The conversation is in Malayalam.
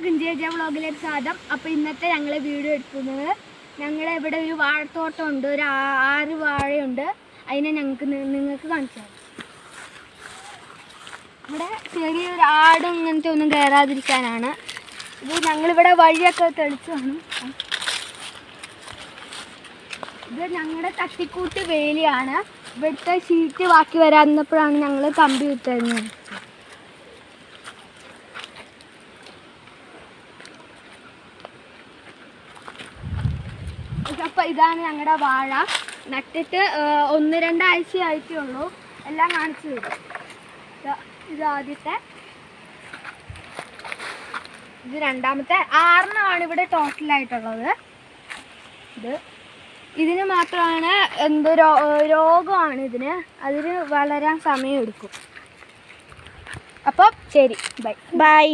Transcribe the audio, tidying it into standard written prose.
ഗിഞ്ചേജ വ്ളോഗിലേക്ക് സ്വാഗതം. അപ്പോൾ ഇന്നത്തെ ഞങ്ങൾ വീഡിയോ എടുക്കുന്നത്, ഞങ്ങളിവിടെ ഒരു വാഴത്തോട്ടം ഉണ്ട്, ഒരു 6 വാഴയുണ്ട്. അതിനെ നിങ്ങൾക്ക് കാണിച്ചു തരാം. ഇവിടെ ചെറിയൊരു ആടും ഇങ്ങനത്തെ ഒന്നും കയറാതിരിക്കാനാണ്. ഇത് ഞങ്ങളിവിടെ വഴിയൊക്കെ തെളിച്ചു കാണും. ഇത് ഞങ്ങളുടെ തട്ടിക്കൂട്ട് വേലിയാണ്. ഇവിടുത്തെ ഷീറ്റ് ബാക്കി വരാതിരുന്നപ്പോഴാണ് ഞങ്ങൾ കമ്പി വിട്ടത്. അപ്പോൾ ഇതാണ് ഞങ്ങളുടെ വാഴ. നട്ടിട്ട് 1-2 ആഴ്ചയായിട്ടേ ഉള്ളൂ. എല്ലാം കാണിച്ചു തരും. ഇത് ആദ്യത്തെ, ഇത് രണ്ടാമത്തെ. 6 ഇവിടെ ടോട്ടലായിട്ടുള്ളത്. ഇതിന് മാത്രമാണ് എന്തോ രോഗമാണ് ഇതിന്. അതിന് വളരാൻ സമയമെടുക്കും. അപ്പോൾ ശരി, ബൈ.